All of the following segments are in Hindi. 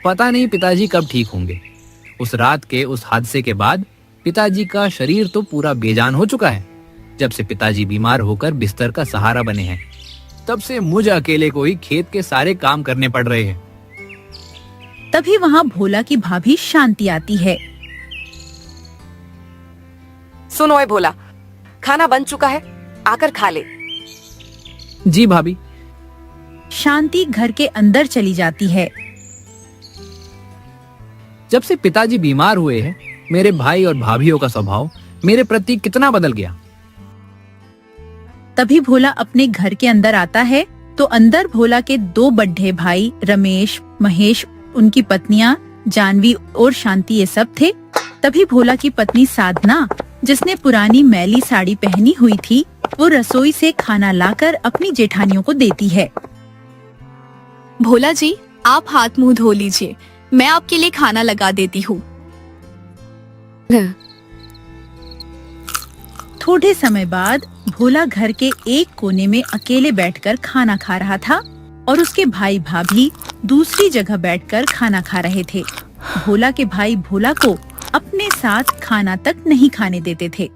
पता नहीं पिताजी कब ठीक होंगे। उस रात के उस हादसे के बाद पिताजी का शरीर तो पूरा बेजान हो चुका है। जब से पिताजी बीमार होकर बिस्तर का सहारा बने हैं, तब से मुझे अकेले को ही खेत के सारे काम करने पड़ रहे हैं। तभी वहाँ भोला की भाभी शांति आती है। सुनो ए भोला, खाना बन चुका है, आकर खा ले। जी भाभी। शांति घर के अंदर चली जाती है। जब से पिताजी बीमार हुए हैं, मेरे भाई और भाभीियों का स्वभाव मेरे प्रति कितना बदल गया। तभी भोला अपने घर के अंदर आता है तो अंदर भोला के 2 बड्ढे भाई रमेश, महेश, उनकी पत्नियां जानवी और शांति ये सब थे। तभी भोला की पत्नी साधना, जिसने पुरानी मैली साड़ी पहनी हुई थी, वो रसोई से खाना लाकर अपनी जेठानियों को देती है। भोला जी, आप हाथ मुंह धो लीजिए, मैं आपके लिए खाना लगा देती हूँ। थोड़े समय बाद भोला घर के एक कोने में अकेले बैठकर खाना खा रहा था और उसके भाई भाभी दूसरी जगह बैठकर खाना खा रहे थे। भोला के भाई भोला को अपने साथ खाना तक नहीं खाने देते थे।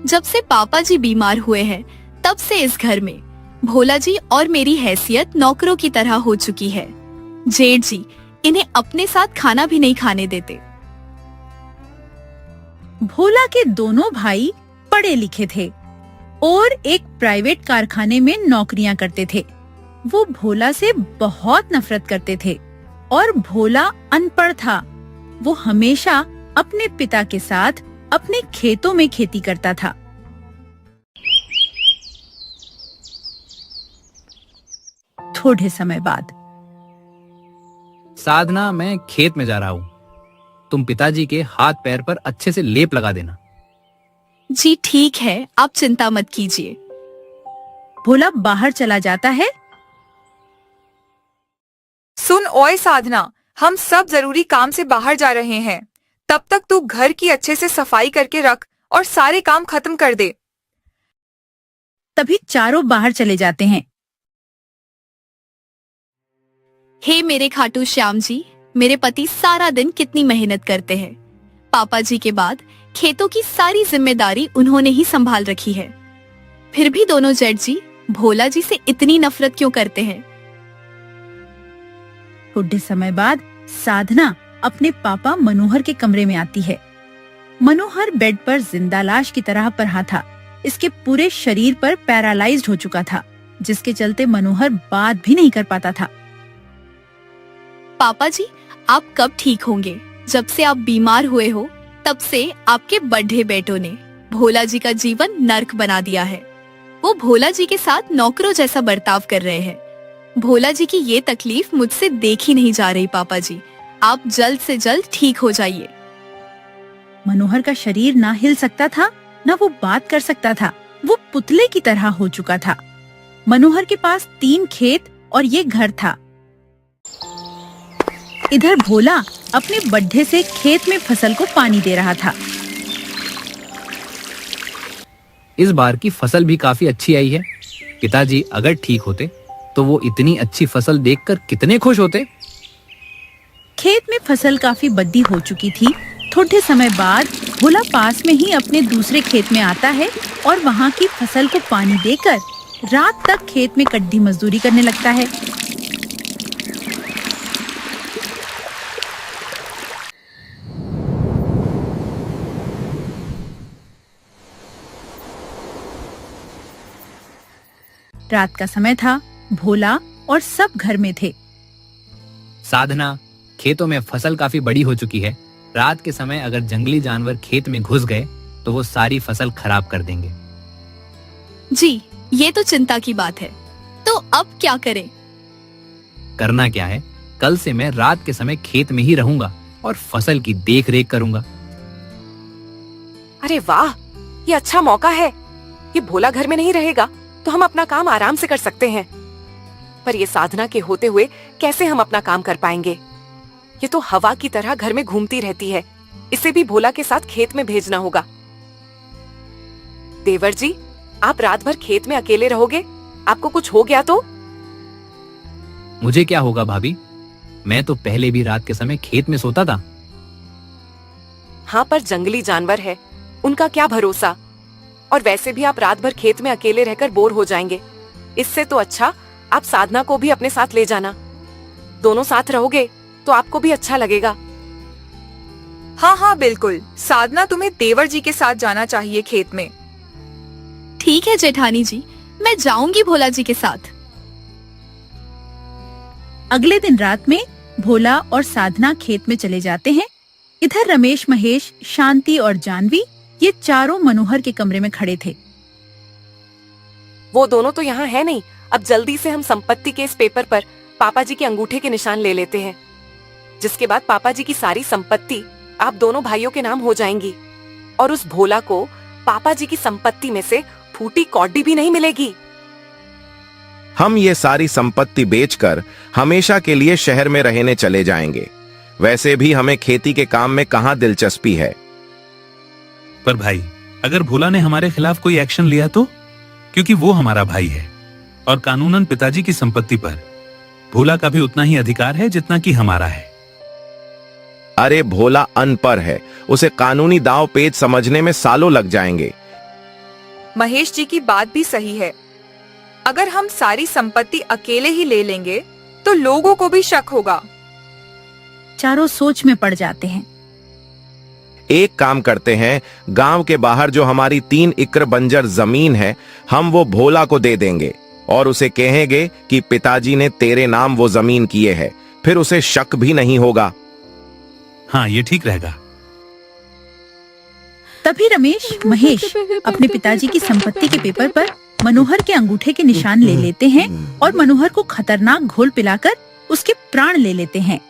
जब से पापा जी बीमार हुए हैं, तब से इस घर में भोला जी और मेरी हैसियत नौकरों की तरह हो चुकी है। जेठ जी इन्हें अपने साथ खाना भी नहीं खाने देते। भोला के दोनों भाई पढ़े लिखे थे और एक प्राइवेट कारखाने में नौकरियां करते थे। वो भोला से बहुत नफरत करते थे और भोला अनपढ़ था। वो हमेशा अपने पिता के साथ अपने खेतों में खेती करता था। थोड़े समय बाद, साधना, मैं खेत में जा रहा हूँ। तुम पिताजी के हाथ पैर पर अच्छे से लेप लगा देना। जी ठीक है, आप चिंता मत कीजिए। भोला बाहर चला जाता है। सुन ओए साधना, हम सब जरूरी काम से बाहर जा रहे हैं। तब तक तू घर की अच्छे से सफाई करके रख और सारे काम खत्म कर दे। तभी चारों बाहर चले जाते हैं। हे मेरे खाटू श्याम जी, मेरे पति सारा दिन कितनी मेहनत करते हैं। पापा जी के बाद खेतों की सारी जिम्मेदारी उन्होंने ही संभाल रखी है। फिर भी दोनों जेठ जी भोला जी से इतनी नफरत क्यों करते हैं? थोड़े समय बाद साधना अपने पापा मनोहर के कमरे में आती है। मनोहर बेड पर जिंदा लाश की तरह पड़ा था। इसके पूरे शरीर पर पैरालाइज्ड हो चुका था, जिसके चलते मनोहर बात भी नहीं कर पाता था। पापा जी, आप कब ठीक होंगे? जब से आप बीमार हुए हो, तब से आपके बड़े बेटों ने भोला जी का जीवन नर्क बना दिया है। वो भोला जी के साथ नौकरों जैसा बर्ताव कर रहे हैं। भोला जी की ये तकलीफ मुझसे देखी नहीं जा रही। पापा जी, आप जल्द से जल्द ठीक हो जाइए। मनोहर का शरीर ना हिल सकता था, ना वो बात कर सकता था। वो पुतले की तरह हो चुका था। मनोहर के पास 3 खेत और ये घर था। इधर भोला अपने बड्ढे से खेत में फसल को पानी दे रहा था। इस बार की फसल भी काफी अच्छी आई है। पिताजी अगर ठीक होते तो वो इतनी अच्छी फसल देखकर कितने खुश होते। खेत में फसल काफी बड्डी हो चुकी थी। थोड़े समय बाद भोला पास में ही अपने दूसरे खेत में आता है और वहाँ की फसल को पानी देकर रात तक खेत में कड्डी मजदूरी करने लगता है। रात का समय था। भोला और सब घर में थे। साधना, खेतों में फसल काफी बड़ी हो चुकी है। रात के समय अगर जंगली जानवर खेत में घुस गए तो वो सारी फसल खराब कर देंगे। जी, ये तो चिंता की बात है। तो अब क्या करें? करना क्या है, कल से मैं रात के समय खेत में ही रहूंगा और फसल की देख रेख करूंगा। अरे वाह, ये अच्छा मौका है। ये भोला घर में नहीं रहेगा तो हम अपना काम आराम से कर सकते हैं। पर ये साधना के होते हुए कैसे हम अपना काम कर पाएंगे? ये तो हवा की तरह घर में घूमती रहती है। इसे भी भोला के साथ खेत में भेजना होगा। देवर जी, आप रात भर खेत में अकेले रहोगे? आपको कुछ हो गया तो? मुझे क्या होगा भाभी, मैं तो पहले भी रात के समय खेत में सोता था। हाँ, पर जंगली जानवर है, उनका क्या भरोसा। और वैसे भी आप रात भर खेत में अकेले रहकर बोर हो जाएंगे। इससे तो अच्छा आप साधना को भी अपने साथ ले जाना। दोनों साथ रहोगे तो आपको भी अच्छा लगेगा। हाँ हाँ बिल्कुल, साधना तुम्हें देवर जी के साथ जाना चाहिए खेत में। ठीक है जेठानी जी, मैं जाऊंगी भोला जी के साथ। अगले दिन रात में भोला और साधना खेत में चले जाते हैं। इधर रमेश, महेश, शांति और जानवी ये चारों मनोहर के कमरे में खड़े थे। वो दोनों तो यहाँ है नहीं। अब जल्दी से हम संपत्ति के इस पेपर पर पापा जी के अंगूठे के निशान ले लेते हैं, जिसके बाद पापा जी की सारी संपत्ति आप दोनों भाइयों के नाम हो जाएंगी। और उस भोला को पापा जी की संपत्ति में से फूटी कौडी भी नहीं मिलेगी। हम ये सारी संपत्ति बेचकर हमेशा के लिए शहर में रहने चले जाएंगे। वैसे भी हमें खेती के काम में कहाँ दिलचस्पी है। पर भाई, अगर भोला ने हमारे खिलाफ कोई एक्शन लिया तो? क्योंकि वो हमारा भाई है और कानूनन पिताजी की संपत्ति पर भोला का भी उतना ही अधिकार है जितना कि हमारा है। अरे भोला अनपढ़ है, उसे कानूनी दांव पेच समझने में सालों लग जाएंगे। महेश जी की बात भी सही है। अगर हम सारी संपत्ति अकेले ही ले लेंगे तो लोगों को भी शक होगा। चारों सोच में पड़ जाते हैं। एक काम करते हैं, गांव के बाहर जो हमारी 3 एकड़ बंजर जमीन है, हम वो भोला को दे देंगे और उसे कहेंगे कि पिताजी ने तेरे नाम वो जमीन किए है। फिर उसे शक भी नहीं होगा। हाँ, ये ठीक रहेगा। तभी रमेश, महेश अपने पिताजी की संपत्ति के पेपर पर मनोहर के अंगूठे के निशान ले लेते हैं और मनोहर को खतरनाक घोल पिलाकर उसके प्राण ले लेते हैं।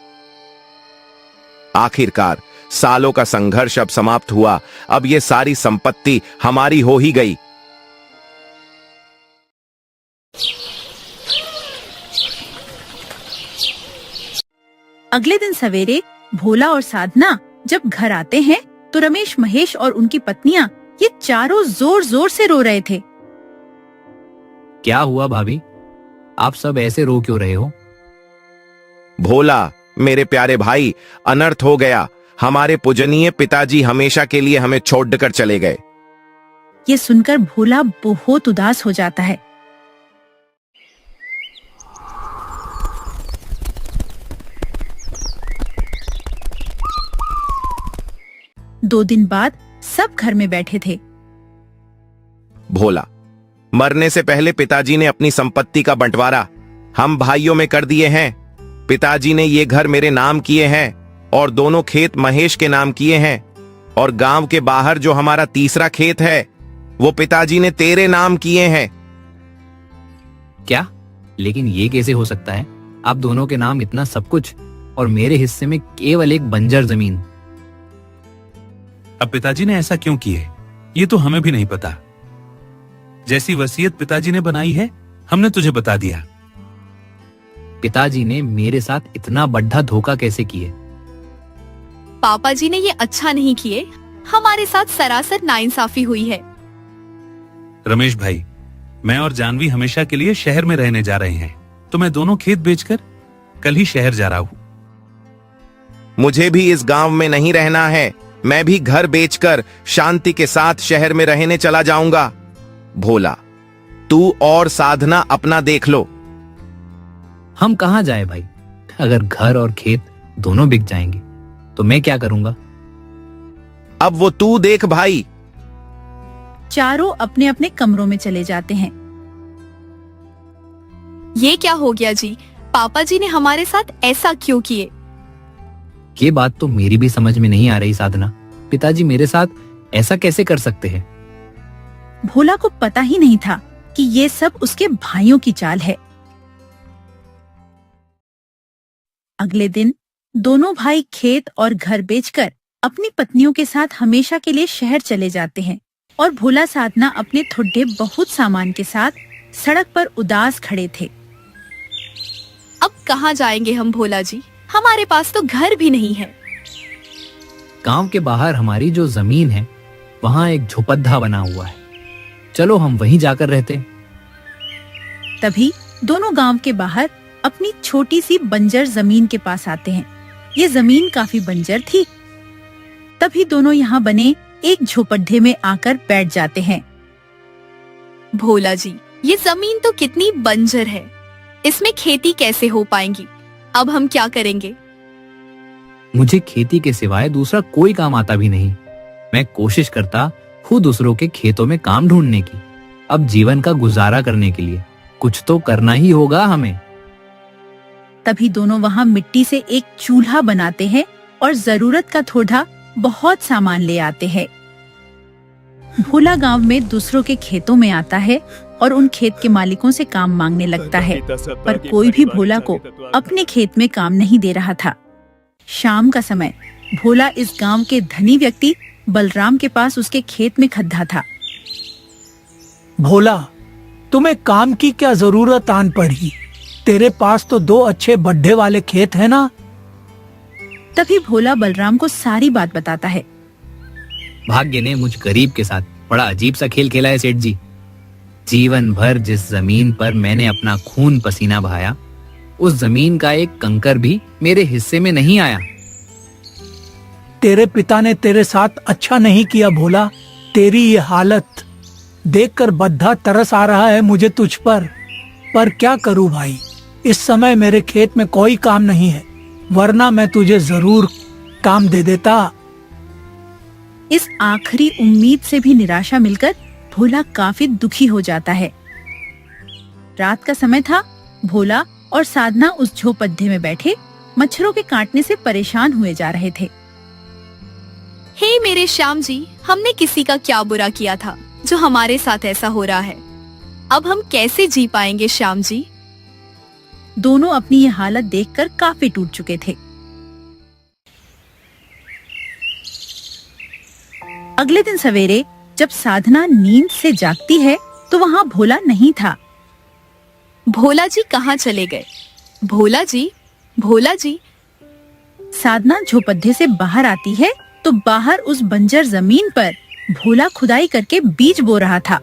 आखिरकार सालों का संघर्ष अब समाप्त हुआ। अब ये सारी संपत्ति हमारी हो ही गई। अगले दिन सवेरे भोला और साधना जब घर आते हैं तो रमेश, महेश और उनकी पत्नियां ये चारों जोर जोर से रो रहे थे। क्या हुआ भाभी, आप सब ऐसे रो क्यों रहे हो? भोला, मेरे प्यारे भाई, अनर्थ हो गया। हमारे पूजनीय पिताजी हमेशा के लिए हमें छोड़कर चले गए। ये सुनकर भोला बहुत उदास हो जाता है। दो दिन बाद सब घर में बैठे थे। भोला, मरने से पहले पिताजी ने अपनी संपत्ति का बंटवारा हम भाइयों में कर दिए हैं। पिताजी ने ये घर मेरे नाम किए हैं और दोनों खेत महेश के नाम किए हैं। और गांव के बाहर जो हमारा तीसरा खेत है वो पिताजी ने तेरे नाम किए हैं। क्या? लेकिन ये कैसे हो सकता है? आप दोनों के नाम इतना सब कुछ और मेरे हिस्से में केवल एक बंजर जमीन। अब पिताजी ने ऐसा क्यों किए, ये तो हमें भी नहीं पता। जैसी वसीयत पिताजी ने बनाई है, हमने तुझे बता दिया। पिताजी ने मेरे साथ इतना बड़ा धोखा कैसे किए? पापा जी ने ये अच्छा नहीं किए। हमारे साथ सरासर नाइंसाफी हुई है। रमेश भाई, मैं और जानवी हमेशा के लिए शहर में रहने जा रहे हैं, तो मैं दोनों खेत बेचकर कल ही शहर जा रहा हूँ। मुझे भी इस गांव में नहीं रहना है। मैं भी घर बेचकर शांति के साथ शहर में रहने चला जाऊंगा। भोला, तू और साधना अपना देख लो। हम कहाँ जाए भाई? अगर घर और खेत दोनों बिक जाएंगे तो मैं क्या करूंगा? अब वो तू देख भाई। चारों अपने अपने कमरों में चले जाते हैं। ये क्या हो गया जी? पापा जी ने हमारे साथ ऐसा क्यों किए? ये बात तो मेरी भी समझ में नहीं आ रही साधना। पिताजी मेरे साथ ऐसा कैसे कर सकते हैं? भोला को पता ही नहीं था कि ये सब उसके भाइयों की चाल है। अगले दिन दोनों भाई खेत और घर बेचकर अपनी पत्नियों के साथ हमेशा के लिए शहर चले जाते हैं और भोला, साधना अपने थोड़े बहुत सामान के साथ सड़क पर उदास खड़े थे। अब कहाँ जाएंगे हम भोला जी? हमारे पास तो घर भी नहीं है। गांव के बाहर हमारी जो जमीन है वहाँ एक झोपड़ा बना हुआ है, चलो हम वहीं जाकर रहते हैं। तभी दोनों गांव के बाहर अपनी छोटी सी बंजर जमीन के पास आते हैं। ये जमीन काफी बंजर थी। तभी दोनों यहाँ बने एक झोपड़े में आकर बैठ जाते हैं। भोला जी, ये जमीन तो कितनी बंजर है, इसमें खेती कैसे हो पाएंगी? अब हम क्या करेंगे? मुझे खेती के सिवाय दूसरा कोई काम आता भी नहीं। मैं कोशिश करता हूँ दूसरों के खेतों में काम ढूंढने की। अब जीवन का गुजारा करने के लिए कुछ तो करना ही होगा हमें। तभी दोनों वहाँ मिट्टी से एक चूल्हा बनाते हैं और जरूरत का थोड़ा बहुत सामान ले आते हैं। भोला गांव में दूसरों के खेतों में आता है और उन खेत के मालिकों से काम मांगने लगता है, पर कोई भी भोला को अपने खेत में काम नहीं दे रहा था। शाम का समय भोला इस गांव के धनी व्यक्ति बलराम के पास उसके खेत में खद्दा था। भोला, तुम्हें काम की क्या जरूरत आन पड़ी? तेरे पास तो 2 अच्छे बड्ढे वाले खेत है ना? तभी भोला बलराम को सारी बात बताता है। भाग्य ने मुझ गरीब के साथ बड़ा अजीब सा खेल खेला है सेठ जी। जीवन भर जिस जमीन पर मैंने अपना खून पसीना बहाया, उस जमीन का एक कंकर भी मेरे हिस्से में नहीं आया। तेरे पिता ने तेरे साथ अच्छा नहीं किया भोला। तेरी ये हालत देखकर बद्धा तरस आ रहा है मुझे तुझ पर क्या करूं भाई, इस समय मेरे खेत में कोई काम नहीं है, वरना मैं तुझे जरूर काम दे देता। इस आखिरी उम्मीद से भी निराशा मिलकर भोला काफी दुखी हो जाता है। रात का समय था। भोला और साधना उस झोपड़े में बैठे मच्छरों के काटने से परेशान हुए जा रहे थे। हे मेरे श्याम जी, हमने किसी का क्या बुरा किया था जो हमारे साथ ऐसा हो रहा है? अब हम कैसे जी पाएंगे श्याम जी? दोनों अपनी ये हालत देखकर काफी टूट चुके थे। अगले दिन सवेरे जब साधना नींद से जागती है तो वहाँ भोला नहीं था। भोला जी कहाँ चले गए? भोला जी, भोला जी। साधना झोपड़े से बाहर आती है तो बाहर उस बंजर जमीन पर भोला खुदाई करके बीज बो रहा था।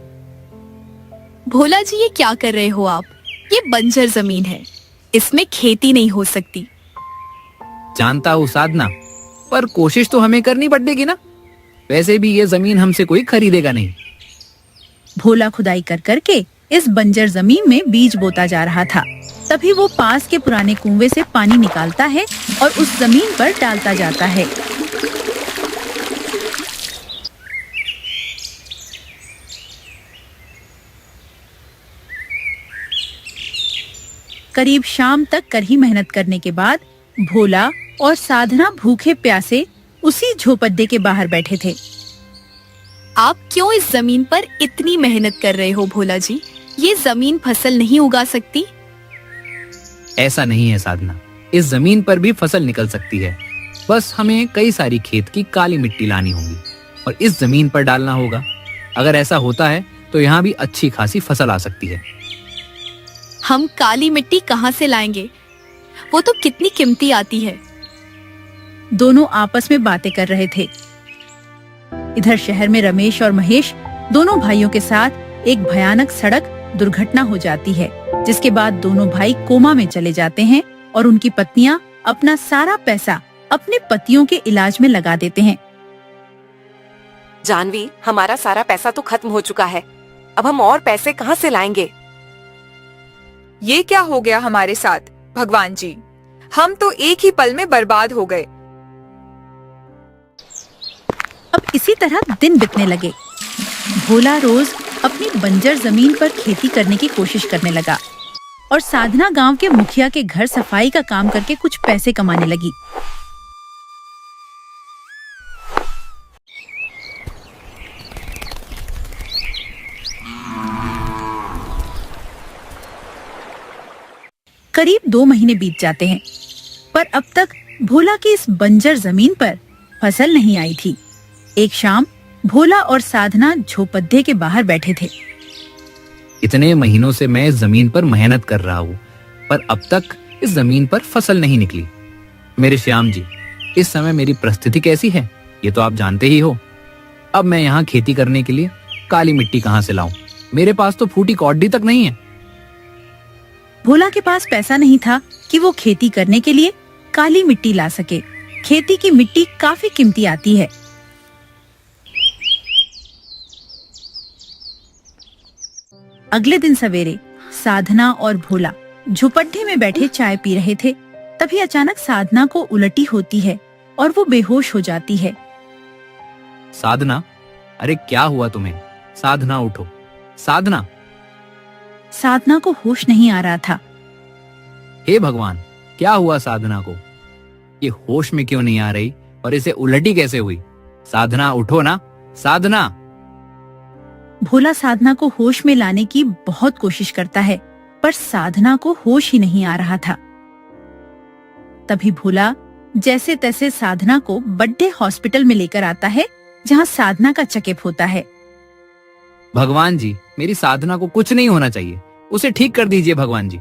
भोला जी, ये क्या कर रहे हो आप? ये बंजर जमीन है, इसमें खेती नहीं हो सकती। जानता हूँ साधना, पर कोशिश तो हमें करनी पड़ेगी ना। वैसे भी ये जमीन हमसे कोई खरीदेगा नहीं। भोला खुदाई कर करके इस बंजर जमीन में बीज बोता जा रहा था। तभी वो पास के पुराने कुएं से पानी निकालता है और उस जमीन पर डालता जाता है। करीब शाम तक कड़ी मेहनत करने के बाद भोला और साधना भूखे प्यासे उसी झोपड़े के बाहर बैठे थे। आप क्यों इस जमीन पर इतनी मेहनत कर रहे हो भोला जी? ये जमीन फसल नहीं उगा सकती। ऐसा नहीं है साधना, इस जमीन पर भी फसल निकल सकती है। बस हमें कई सारी खेत की काली मिट्टी लानी होगी और इस जमीन पर डालना होगा। अगर ऐसा होता है तो यहाँ भी अच्छी खासी फसल आ सकती है। हम काली मिट्टी कहाँ से लाएंगे? वो तो कितनी कीमती आती है। दोनों आपस में बातें कर रहे थे। इधर शहर में रमेश और महेश दोनों भाइयों के साथ एक भयानक सड़क दुर्घटना हो जाती है, जिसके बाद दोनों भाई कोमा में चले जाते हैं और उनकी पत्नियां अपना सारा पैसा अपने पतियों के इलाज में लगा देते हैं। जानवी, हमारा सारा पैसा तो खत्म हो चुका है। अब हम और पैसे कहाँ से लाएंगे? ये क्या हो गया हमारे साथ भगवान जी? हम तो एक ही पल में बर्बाद हो गए। अब इसी तरह दिन बीतने लगे। भोला रोज अपनी बंजर जमीन पर खेती करने की कोशिश करने लगा और साधना गांव के मुखिया के घर सफाई का काम करके कुछ पैसे कमाने लगी। करीब 2 महीने बीत जाते हैं, पर अब तक भोला की इस बंजर जमीन पर फसल नहीं आई थी। एक शाम भोला और साधना झोपड़े के बाहर बैठे थे। इतने महीनों से मैं इस जमीन पर मेहनत कर रहा हूँ, पर अब तक इस जमीन पर फसल नहीं निकली। मेरे श्याम जी, इस समय मेरी परिस्थिति कैसी है ये तो आप जानते ही हो। अब मैं यहाँ खेती करने के लिए काली मिट्टी कहाँ से लाऊं? मेरे पास तो फूटी कौडी तक नहीं है। भोला के पास पैसा नहीं था कि वो खेती करने के लिए काली मिट्टी ला सके। खेती की मिट्टी काफी कीमती आती है। अगले दिन सवेरे साधना और भोला झुपड्डे में बैठे चाय पी रहे थे। तभी अचानक साधना को उल्टी होती है और वो बेहोश हो जाती है। साधना, अरे क्या हुआ तुम्हें? साधना उठो, साधना। साधना को होश नहीं आ रहा था। हे भगवान, क्या हुआ साधना को? ये होश में क्यों नहीं आ रही और इसे उल्टी कैसे हुई? साधना उठो ना, साधना। भोला साधना को होश में लाने की बहुत कोशिश करता है, पर साधना को होश ही नहीं आ रहा था। तभी भोला जैसे तैसे साधना को बड़े हॉस्पिटल में लेकर आता है, जहाँ साधना का चेकअप होता है। भगवान जी, मेरी साधना को कुछ नहीं होना चाहिए, उसे ठीक कर दीजिए भगवान जी।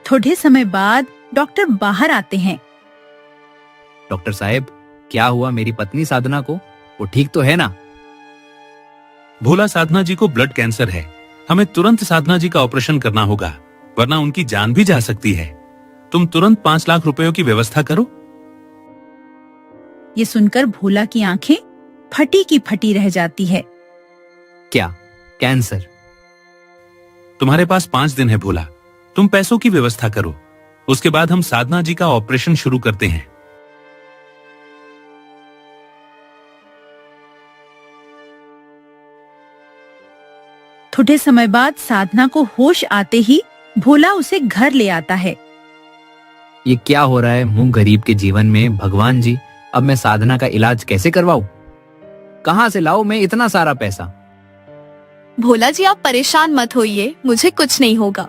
थोड़े समय बाद डॉक्टर बाहर आते हैं। डॉक्टर साहब, क्या हुआ मेरी पत्नी साधना को? वो ठीक तो है ना? भोला, साधना जी को ब्लड कैंसर है। हमें तुरंत साधना जी का ऑपरेशन करना होगा, वरना उनकी जान भी जा सकती है। तुम तुरंत 5 लाख रुपयों की व्यवस्था करो। ये सुनकर भोला की आंखें फटी की फटी रह जाती है। क्या कैंसर? तुम्हारे पास 5 दिन है भोला, तुम पैसों की व्यवस्था करो। उसके बाद हम साधना जी का ऑपरेशन शुरू करते हैं। थोड़े समय बाद साधना को होश आते ही भोला उसे घर ले आता है। ये क्या हो रहा है मुंह गरीब के जीवन में? भगवान जी, अब मैं साधना का इलाज कैसे करवाऊं? कहां से लाऊं मैं इतना सारा पैसा? भोला जी, आप परेशान मत होइए, मुझे कुछ नहीं होगा।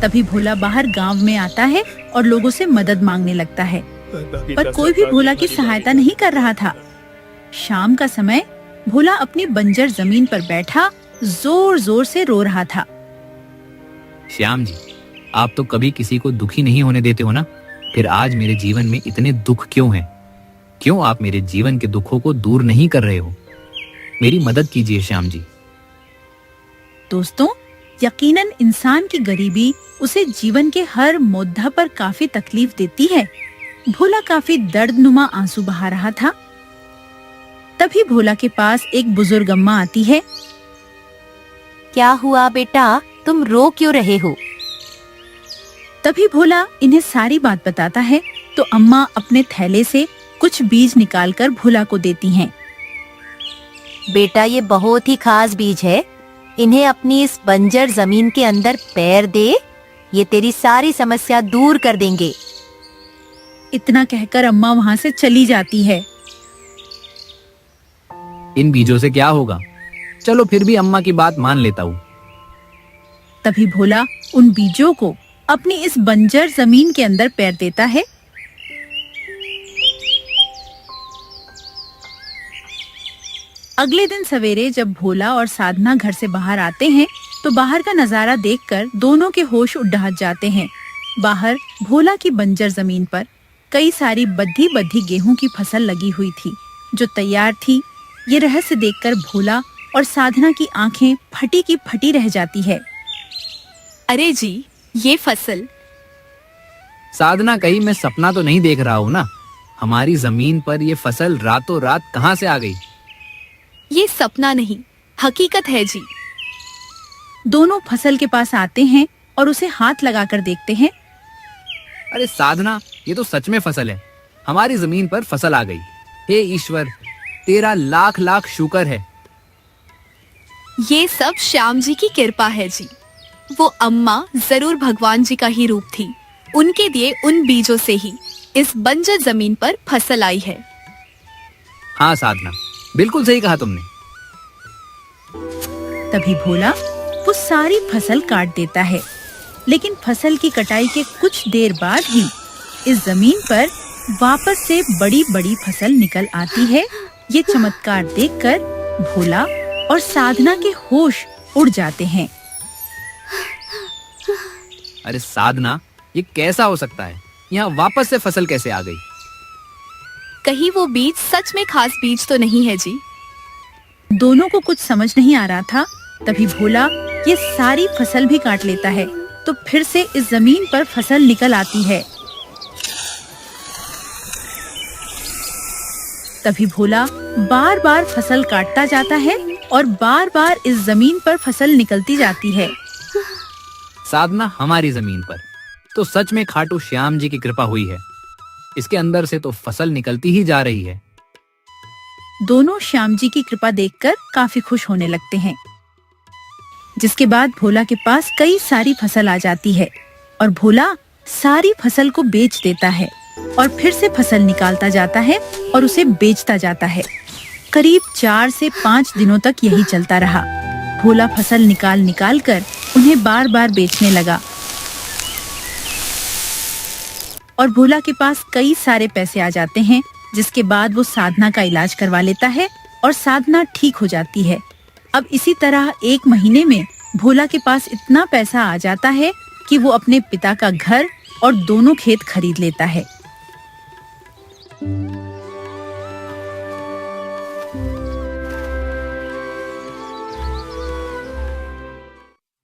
तभी भोला बाहर गांव में आता है और लोगों से मदद मांगने लगता है, पर कोई भी भोला की सहायता नहीं कर रहा था। शाम का समय भोला अपनी बंजर जमीन पर बैठा जोर जोर से रो रहा था। श्याम जी, आप तो कभी किसी को दुखी नहीं होने देते हो ना, फिर आज मेरे जीवन में इतने दुख क्यों हैं? क्यों आप मेरे जीवन के दुखों को दूर नहीं कर रहे हो? मेरी मदद कीजिए श्याम जी। दोस्तों, यकीनन इंसान की गरीबी उसे जीवन के हर मोद्दा पर काफी तकलीफ देती है। भोला काफी दर्दनुमा आंसू बहा रहा था। तभी भोला के पास एक बुजुर्ग अम्मा आती है। क्या हुआ बेटा, तुम रो क्यों रहे हो? तभी भोला इन्हें सारी बात बताता है तो अम्मा अपने थैले से कुछ बीज निकालकर भोला को देती हैं। बेटा, ये बहुत ही खास बीज है, इन्हें अपनी इस बंजर जमीन के अंदर पैर दे, ये तेरी सारी समस्या दूर कर देंगे। इतना कहकर अम्मा वहाँ से चली जाती है। इन बीजों से क्या होगा? चलो फिर भी अम्मा की बात मान लेता हूँ। तभी भोला उन बीजों को अपनी इस बंजर जमीन के अंदर पैर देता है। अगले दिन सवेरे जब भोला और साधना घर से बाहर आते हैं तो बाहर का नजारा देखकर दोनों के होश उड़ जाते हैं। बाहर भोला की बंजर जमीन पर कई सारी बद्धी बद्धी गेहूं की फसल लगी हुई थी जो तैयार थी। ये रहस्य देखकर भोला और साधना की आंखें फटी की फटी रह जाती है। अरे जी, ये फसल। साधना, कहीं मैं सपना तो नहीं देख रहा हूँ ना? हमारी जमीन पर ये फसल रातों रात कहाँ से आ गई? ये सपना नहीं, हकीकत है जी। दोनों फसल के पास आते हैं और उसे हाथ लगाकर देखते हैं। अरे साधना, ये तो सच में फसल है। हमारी जमीन पर फसल आ गई। हे ईश्वर, तेरा लाख लाख शुक्र है। ये सब श्याम जी की कृपा है जी। वो अम्मा जरूर भगवान जी का ही रूप थी। उनके दिए उन बीजों से ही इस बंजर जमीन पर फसल आई है। हाँ साधना, बिल्कुल सही कहा तुमने। तभी भोला वो सारी फसल काट देता है, लेकिन फसल की कटाई के कुछ देर बाद ही इस जमीन पर वापस से बड़ी बड़ी फसल निकल आती है। ये चमत्कार देखकर भोला और साधना के होश उड़ जाते हैं। अरे साधना, ये कैसा हो सकता है? यहाँ वापस से फसल कैसे आ गई? कहीं वो बीज सच में खास बीज तो नहीं है जी? दोनों को कुछ समझ नहीं आ रहा था तभी भोला ये सारी फसल भी काट लेता है, तो फिर से इस जमीन पर फसल निकल आती है। तभी भोला बार बार फसल काटता जाता है और बार बार इस जमीन पर फसल निकलती जाती है। साधना हमारी जमीन पर तो सच में खाटू श्याम जी की कृपा हुई है। इसके अंदर से तो फसल निकलती ही जा रही है। दोनों श्याम जी की कृपा देखकर काफी खुश होने लगते हैं। जिसके बाद भोला के पास कई सारी फसल आ जाती है और भोला सारी फसल को बेच देता है और फिर से फसल निकालता जाता है और उसे बेचता जाता है। करीब 4 से 5 दिनों तक यही चलता रहा। भोला फसल निकाल कर उन्हें बार बार बेचने लगा और भोला के पास कई सारे पैसे आ जाते हैं, जिसके बाद वो साधना का इलाज करवा लेता है और साधना ठीक हो जाती है। अब इसी तरह 1 महीने में भोला के पास इतना पैसा आ जाता है कि वो अपने पिता का घर और दोनों खेत खरीद लेता है।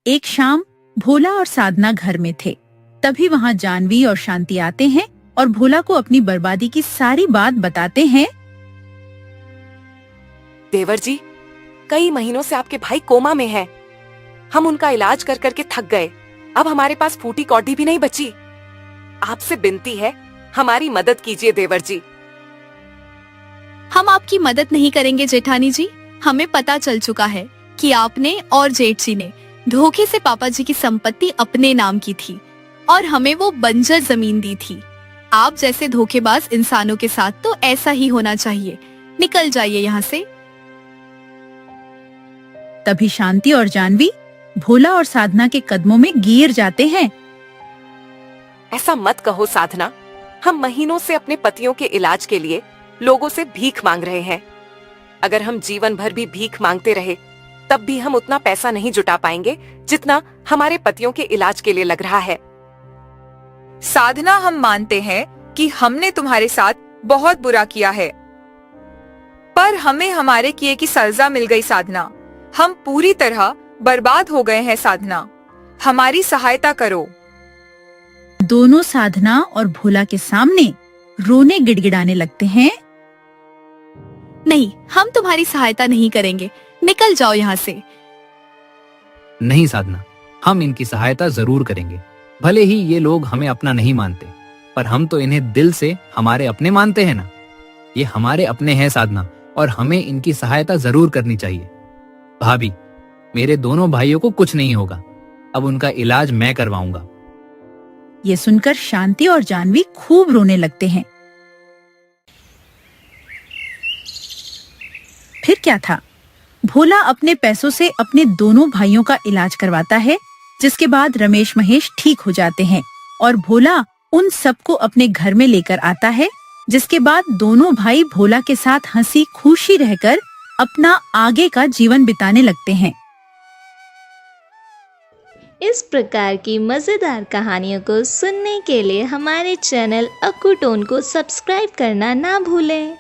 एक शाम भोला और साधना घर में थे। तभी वहाँ जानवी और शांति आते हैं और भोला को अपनी बर्बादी की सारी बात बताते हैं। देवर जी, कई महीनों से आपके भाई कोमा में हैं। हम उनका इलाज कर करके थक गए। अब हमारे पास फूटी कौडी भी नहीं बची। आपसे विनती है, हमारी मदद कीजिए देवर जी। हम आपकी मदद नहीं करेंगे जेठानी जी। हमें पता चल चुका है कि आपने और जेठ जी ने धोखे से पापा जी की संपत्ति अपने नाम की थी और हमें वो बंजर जमीन दी थी। आप जैसे धोखेबाज इंसानों के साथ तो ऐसा ही होना चाहिए। निकल जाइए यहाँ से। तभी शांति और जानवी भोला और साधना के कदमों में गिर जाते हैं। ऐसा मत कहो साधना। हम महीनों से अपने पतियों के इलाज के लिए लोगों से भीख मांग रहे हैं। अगर हम जीवन भर भी भीख मांगते रहे तब भी हम उतना पैसा नहीं जुटा पाएंगे जितना हमारे पतियों के इलाज के लिए लग रहा है। साधना, हम मानते हैं कि हमने तुम्हारे साथ बहुत बुरा किया है, पर हमें हमारे किए की सजा मिल गई। साधना, हम पूरी तरह बर्बाद हो गए हैं। साधना, हमारी सहायता करो। दोनों साधना और भोला के सामने रोने गिड़गिड़ाने लगते हैं। नहीं, हम तुम्हारी सहायता नहीं करेंगे। निकल जाओ यहाँ से। नहीं साधना, हम इनकी सहायता जरूर करेंगे। भले ही ये लोग हमें अपना नहीं मानते, पर हम तो इन्हें दिल से हमारे अपने मानते हैं ना। ये हमारे अपने हैं साधना, और हमें इनकी सहायता जरूर करनी चाहिए। भाभी, मेरे दोनों भाइयों को कुछ नहीं होगा। अब उनका इलाज मैं करवाऊंगा। ये सुनकर शांति और जानवी खूब रोने लगते हैं। फिर क्या था, भोला अपने पैसों से अपने दोनों भाइयों का इलाज करवाता है, जिसके बाद रमेश महेश ठीक हो जाते हैं और भोला उन सबको अपने घर में लेकर आता है। जिसके बाद दोनों भाई भोला के साथ हंसी खुशी रहकर अपना आगे का जीवन बिताने लगते हैं। इस प्रकार की मजेदार कहानियों को सुनने के लिए हमारे चैनल अक्कू टोन को सब्सक्राइब करना ना भूलें।